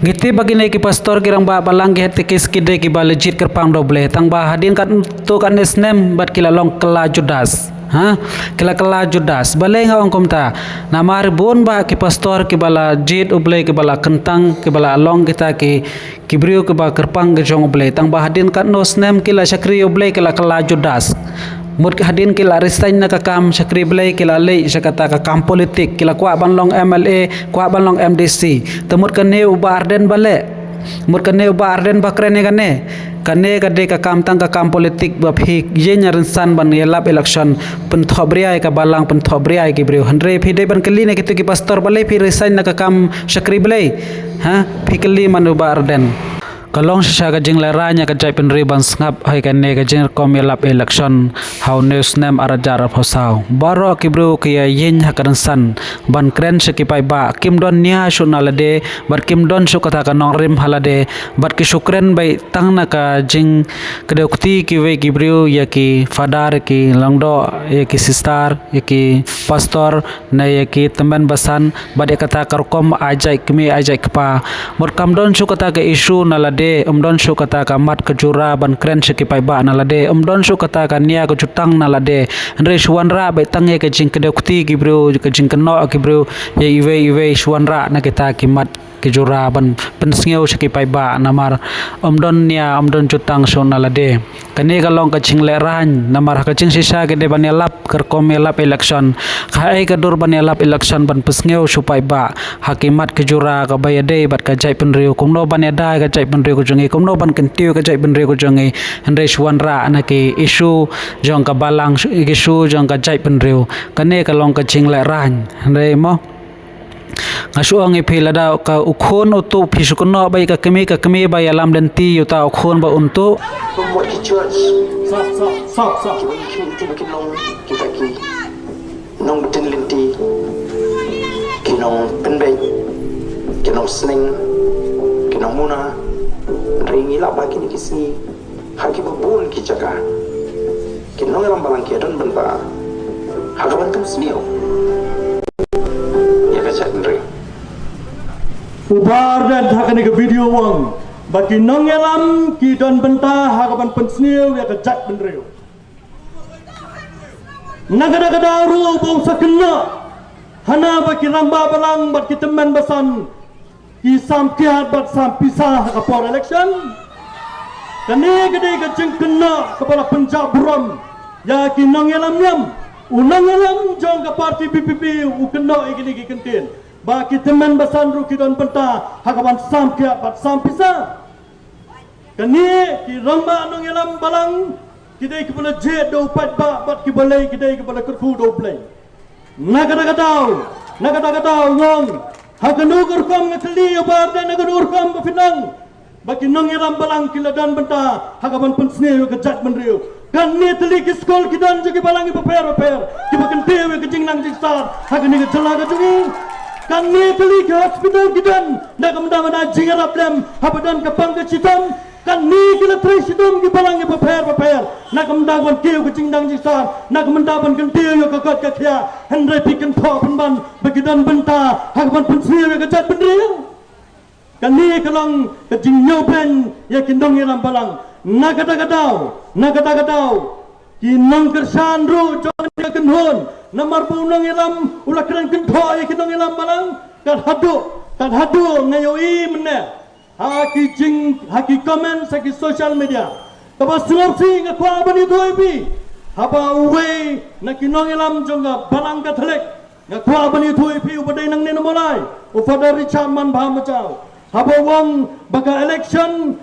Giti bagi naik ki pastor kirang ba balang ki hati kis kide ki ba legit kerpang doble tang ba hadin kat tu kan nesnem bat kila long kela Judas ha kela Judas balai nga ong komta nama ribun ba ki pastor ki bala jit uble ki bala kentang ki bala long kita ki kibriu ki ba kerpang ke jong uble tang ba hadin kat no snem kila syakri uble kila kela Judas mut hadin kila resign na kakam syakri blay kila lay syakata kakam politik kila kuat banlong MLA kuat banlong MDC temut kene uba arden bale mut kene uba arden bakrene kane kade kakam tang kakam politik baphi yenya rensan ban yelap election penthobriai ka balang penthobriai ki breu handre phi de ban kali ne kitu ki pastor bale phi resign na kakam syakri blay ha phi kali man uba arden kalong sya ka jing leranya ka jai penri ban ngap hai kan ne ka jing kom yelap election how news nem arajar phosau baro ki bro ki yin hakaran san ban kren se ki pai ba kim don nia sunalade bar kim don su kata ka nong rim halade bar ki sukren bai tang na ka jing kedokti ki we ki bro ya ki fadar ki langdo ya ki sister ya ki pastor na ya ki teman basan bade kata karkom ajai kmi ajai kpa mur kam don su kata ka isu nalade umdon su kata ka mat kejura ban kren sekipai ba nalade umdon su kata ka nia ke jutang nalade andre suwanra bai tange ke jing kedokti ki bro ke jing keno ki bro ye iwe suwanra na kita ki mat kejura ban pensngeu sekipai ba namar umdon nia umdon jutang so nalade kane kalong ka jing leran namar ka jing sisa ke de ban yalap kerkom yalap election khai ka dur ban yalap election ban pensngeu supai ba hakimat kejura ka bayade bat ka jai penriu kumno ban yada ka jai penriu ko jongi kumno ban kentiu ka jai penriu ko jongi andre suwanra na ki isu jong ka balang isu jong ka jai penriu kane kalong ka jing leran andre mo ngasuang ipilada ka ukhon utu phisukono bai ka kemi bai alam denti yuta ukhon ba untuk membuat church Stop. kita makin long kita ki nong betin lenti ki nong penbai ki nong seneng ki nong muna ringi la baki ni kisni haki babun ki jaga ki nong alam balang ki don benta hakaban tum sniu ya ka chat ndre Ubar dan hakani ke video wang bagi nongelam ki don benta hakapan pensniu ya kejat benreu nagada-gada ru bau sakena hana bagi ramba balang bat ki teman basan ki samkiat bat sampisah kapor election kani gede ke jengkena kepala penjab buram ya ki nongelam nyam unangelam jong ke parti BPP ukeno igini ki kentin bagi teman basan ru ki don benta hakapan samkiat bat sampisah kani ki ramba nongelam balang kidai kepala jet do pat ba bat ki balai kidai kepala kerku do play nagada-gadau ngong hakanu kurkom ngakli obar dan nagadu urkom befinang bagi nongelam balang kiladan benta hakapan pensne kejat menriu kan ni teli ki skol kidan juga balangi paper ki bakan tewe ke jingnang jingstar hakani ke jela ke jungi kan ni teli ke hospital kidan nak mendamana jingarap lem habadan kapang ke citam kan ni kila tresidom ki balangi paper nak mendawan kiu ke jingnang jingstar nak mendawan kan tewe ke kot ke kia hendrai pikan tho penban bagidan benta hakapan pensne ke jat menriu kan ni kalong ke jingnyo ben ya kindong iram balang nagada-gadau ki nang kersan ru jon ya kenhon namar punang iram ulah keren kentho ya kindong iram balang kan hadu ngayoi menne haki komen saki social media taba sinopsi ngakwa bani doibi haba uwe na kinong iram jonga balang kathlek ngakwa bani doibi ubadai nang nenamolai ufada richard man bhamachau haba wang baka election